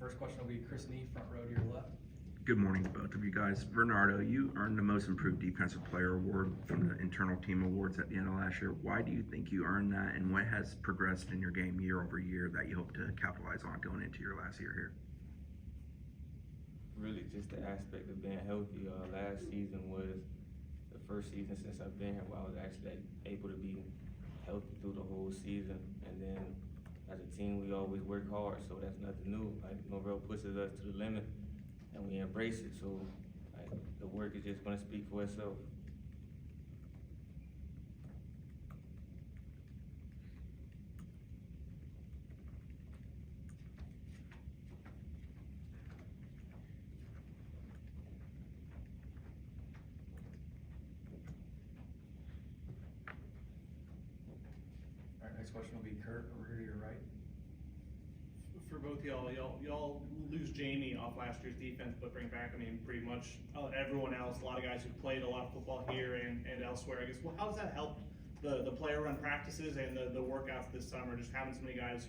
First question will be Chris Nee, front row to your left. Good morning to both of you guys. Renardo, you earned the Most Improved Defensive Player Award from the Internal Team Awards at the end of last year. Why do you think you earned that, and what has progressed in your game year over year that you hope to capitalize on going into your last year here? Really just the aspect of being healthy. Last season was the first season since I've been here where I was actually able to be healthy through the whole season. And then as a team, we always work hard, so that's nothing new. Like, Norvell pushes us to the limit, and we embrace it. So like, the work is just gonna speak for itself. All right, next question will be Kurt, over here to your right. For both y'all lose Jamie off last year's defense, but bring back, I mean, pretty much everyone else, a lot of guys who played a lot of football here and elsewhere. I guess, well, how does that help the player run practices and the workouts this summer, just having so many guys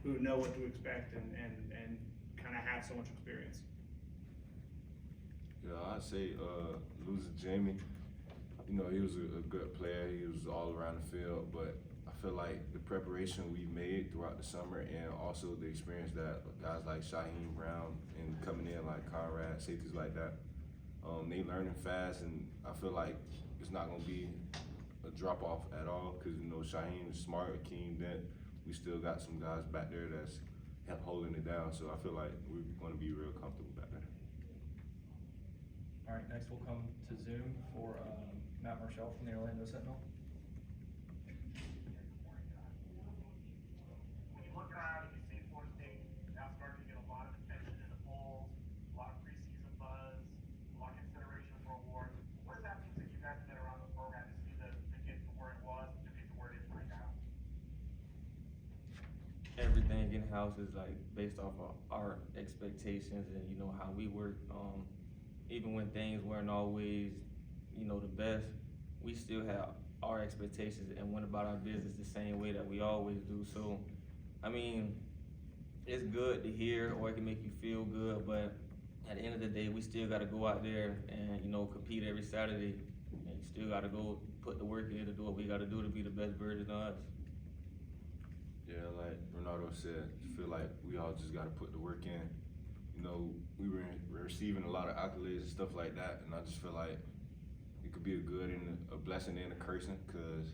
who know what to expect and kind of have so much experience? Yeah, I'd say losing Jamie, you know, he was a good player. He was all around the field, but I feel like the preparation we made throughout the summer and also the experience that guys like Shaheem Brown and coming in like Conrad, safeties like that, they learning fast, and I feel like it's not gonna be a drop off at all because, you know, Shaheem is smart, Akeem Dent. We still got some guys back there that's holding it down, so I feel like we're gonna be real comfortable back there. All right, next we'll come to Zoom for Matt Marshall from the Orlando Sentinel. When you look around and you see Florida State now starting to get a lot of attention in the polls, a lot of preseason buzz, a lot of consideration for awards, what does that mean to you guys that are around the program to see the get to where it was to get to where it is right now? Everything in house is like based off of our expectations and, you know, how we work. Even when things weren't always, you know, the best, we still have our expectations and went about our business the same way that we always do. So, I mean, it's good to hear, or it can make you feel good, but at the end of the day, we still got to go out there and, you know, compete every Saturday. And you still got to go put the work in to do what we got to do to be the best version of us. Yeah, like Renardo said, I feel like we all just got to put the work in. You know, we were receiving a lot of accolades and stuff like that, and I just feel like it could be a good and a blessing and a curse, because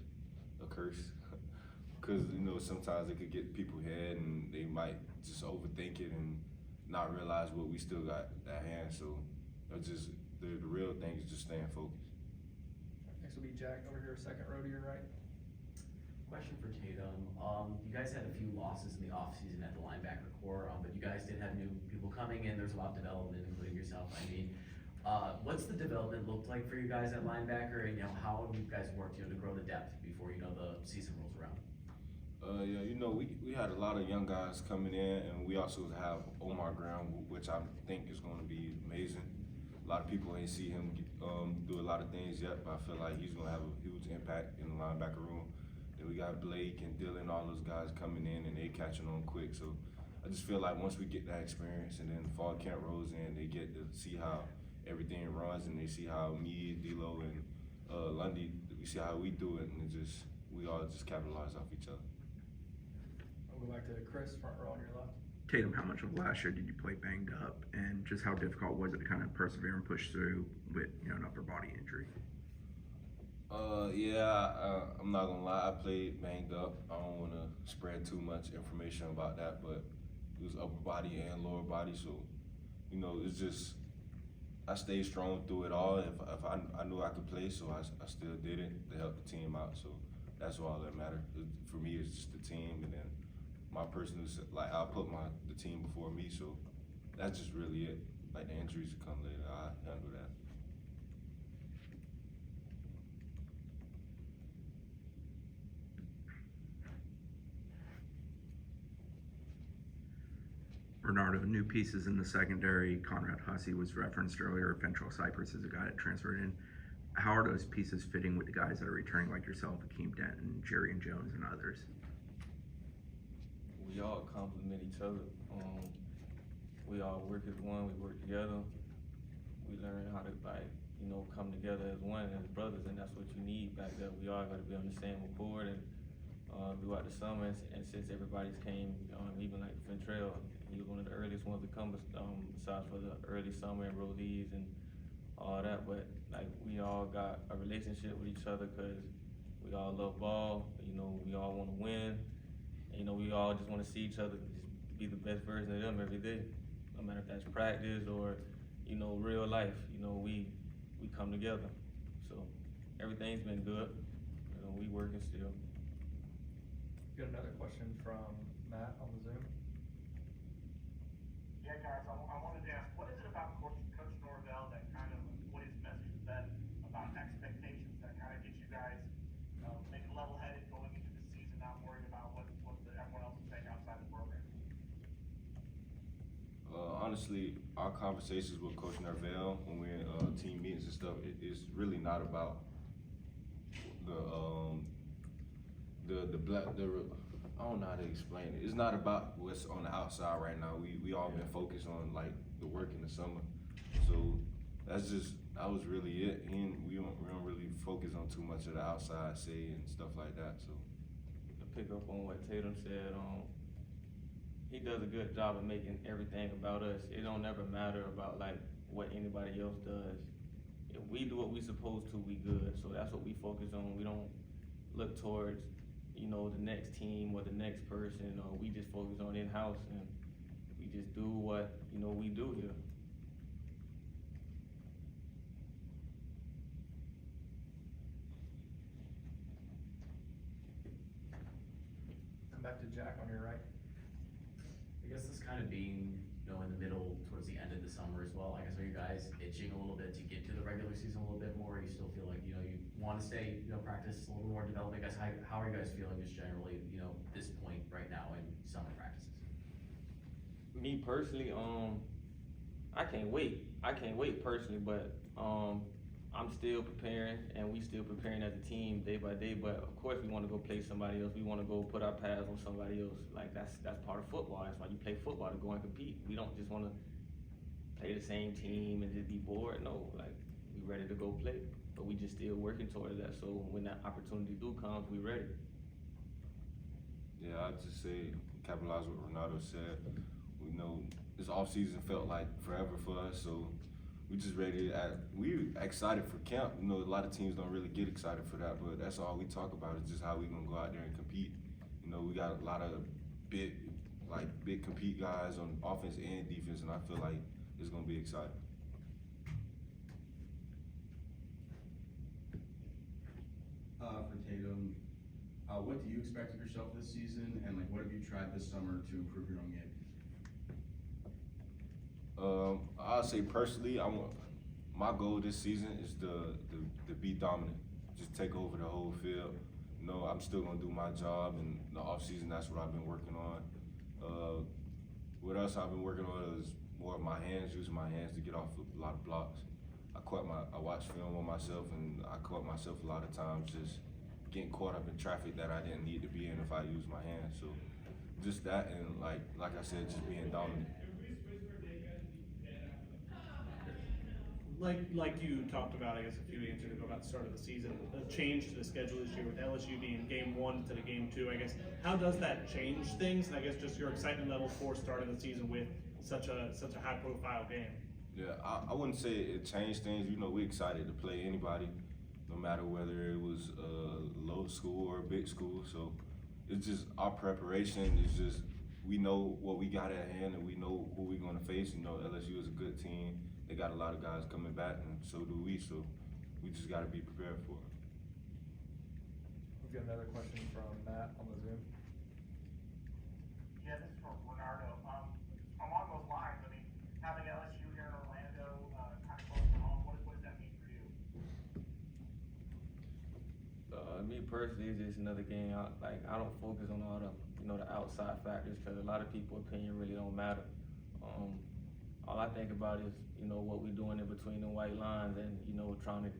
you know, sometimes it could get people head and they might just overthink it and not realize what we still got at hand. So that's just the real thing is just staying focused. Next will be Jack, over here, second row to your right. Question for Tatum. You guys had a few losses in the offseason at the linebacker core, but you guys did have new people coming in. There's a lot of development, including yourself. I mean, what's the development looked like for you guys at linebacker, and, you know, how have you guys worked, you know, to grow the depth before, you know, the season rolls around? Yeah, you know, we had a lot of young guys coming in, and we also have Omar Graham, which I think is going to be amazing. A lot of people ain't see him do a lot of things yet, but I feel like he's going to have a huge impact in the linebacker room. Then we got Blake and Dylan, all those guys coming in, and they catching on quick. So I just feel like once we get that experience, and then fall camp rolls in, they get to see how everything runs, and they see how me, D'Lo, and Lundy, we see how we do it, and we all just capitalize off each other. We'll go back to Chris, front row on your left. Tatum, how much of last year did you play banged up, and just how difficult was it to kind of persevere and push through with, you know, an upper body injury? I'm not gonna lie, I played banged up. I don't wanna spread too much information about that, but it was upper body and lower body, so, you know, it's just, I stayed strong through it all. If I knew I could play, so I still did it to help the team out, so that's all that matters. For me, it's just the team, and then my personal, like, I'll put the team before me, so that's just really it. Like, the injuries will come later, I handle that. Renardo, new pieces in the secondary. Conrad Hussey was referenced earlier. Fentrell Cypress is a guy that transferred in. How are those pieces fitting with the guys that are returning, like yourself, Akeem Dent, and Jerry and Jones, and others? We all complement each other. we all work as one, we work together. We learn how to come together as one, as brothers, and that's what you need back there. We all gotta be on the same accord and throughout the summer, and since everybody's came, even like Ventrell, he was one of the earliest ones to come, besides for the early summer and Rodies and all that, but like we all got a relationship with each other because we all love ball, we all wanna win, and we all just wanna see each other just be the best version of them every day. No matter if that's practice or, real life, we come together. So everything's been good, we working still. Got another question from Matt on the Zoom. Yeah, guys, I wanted to ask, what is it about Coach Norvell that kind of, what his message has been about expectations that kind of gets you guys maybe level-headed going into the season, not worried about what everyone else is saying outside the program? Honestly, our conversations with Coach Norvell when we're in team meetings and stuff, it's really not about I don't know how to explain it. It's not about what's on the outside right now. We all been focused on like the work in the summer, so that was really it. We don't really focus on too much of the outside say and stuff like that. So To pick up on what Tatum said, he does a good job of making everything about us. It don't ever matter about like what anybody else does. If we do what we supposed to, we good. So that's what we focus on. We don't look towards, the next team or the next person, or we just focus on in-house and we just do what, we do here. Come back to Jack on your right. I guess this kind of being, in the middle towards the end of the summer as well, I guess, are you guys itching a little bit to get to the regular season a little bit more? You still feel like, you want to stay, practice a little more development? I guess, how are you guys feeling just generally, this point right now in summer practices? Me personally, I can't wait personally, but I'm still preparing and we still preparing as a team day by day, but of course we want to go play somebody else. We want to go put our pads on somebody else. Like that's part of football. That's why you play football, to go and compete. We don't just want to play the same team and just be bored. No, like we ready to go play, but we just still working towards that. So when that opportunity do comes, we ready. yeah, I'd just say capitalize what Renardo said. We know this off season felt like forever for us, so we just ready. We excited for camp. A lot of teams don't really get excited for that, but that's all we talk about is just how we gonna go out there and compete. We got a lot of big compete guys on offense and defense, and I feel like it's gonna be exciting. For Tatum, what do you expect of yourself this season, and what have you tried this summer to improve your own game? I'll say personally, my goal this season is to be dominant, just take over the whole field. I'm still gonna do my job, and the off season, that's what I've been working on. What else I've been working on is more of my hands, using my hands to get off a lot of blocks. I watched film on myself, and I caught myself a lot of times just getting caught up in traffic that I didn't need to be in if I used my hands. So just that, and like I said, just being dominant. Like you talked about, I guess a few answers ago about the start of the season, the change to the schedule this year with LSU being game 1 instead of game 2. I guess how does that change things? And I guess just your excitement level for starting the season with such a high profile game. Yeah, I wouldn't say it changed things. We're excited to play anybody, no matter whether it was a low school or a big school. So it's just our preparation is just, we know what we got at hand and we know who we're gonna face. LSU is a good team. They got a lot of guys coming back, and so do we. So we just gotta be prepared for it. We've got another question from Matt on the Zoom. Yeah, this is from Renardo. Along those lines, having LSU here in Orlando, kind of close to home, what does that mean for you? Me personally, it's just another game. I don't focus on all the the outside factors, because a lot of people's opinion really don't matter. All I think about is what we're doing in between the white lines, and trying to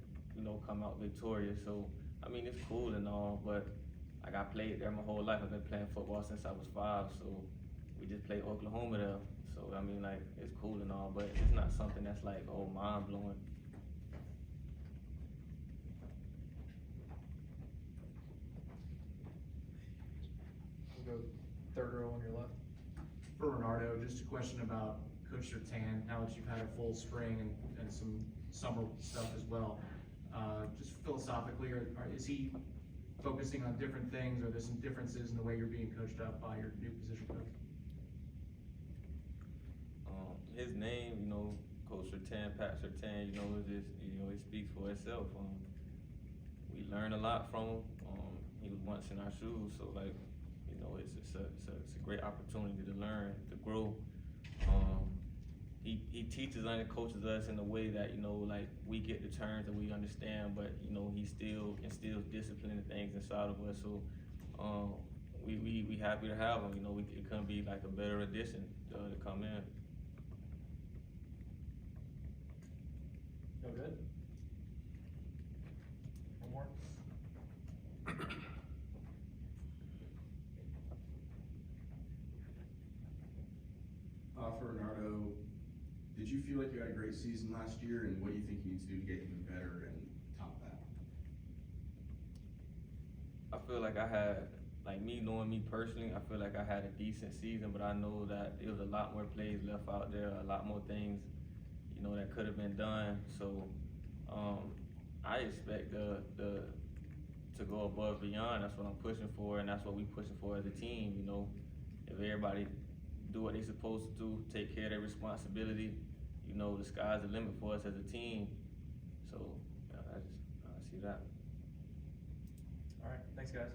come out victorious. So it's cool and all, but I played there my whole life. I've been playing football since I was 5, so we just played Oklahoma there. So I mean, like, it's cool and all, but it's not something that's like, oh, mind blowing. We'll go third row on your left. For Renardo, just a question about Coach Sertan, now that you've had a full spring and some summer stuff as well. Just philosophically, is he focusing on different things? Are there some differences in the way you're being coached up by your new position coach? His name, you know, Coach Sertan, Pat Sertan, you know, it speaks for itself. We learn a lot from him. He was once in our shoes, so like, you know, it's a great opportunity to learn, to grow. He teaches and coaches us in a way that, you know, like, we get the terms that we understand, but, you know, he still instills discipline and things inside of us. So we happy to have him. You know, it couldn't be like a better addition to come in. Go good? One more? For Renardo, did you feel like you had a great season last year, and what do you think you need to do to get even better and top that? I feel like I had, like, me knowing me personally, I feel like I had a decent season, but I know that there was a lot more plays left out there, a lot more things, you know, that could have been done. So I expect to go above and beyond. That's what I'm pushing for, and that's what we pushing for as a team. You know, if everybody do what they're supposed to do, take care of their responsibility, you know, the sky's the limit for us as a team. So I see that. All right, thanks, guys.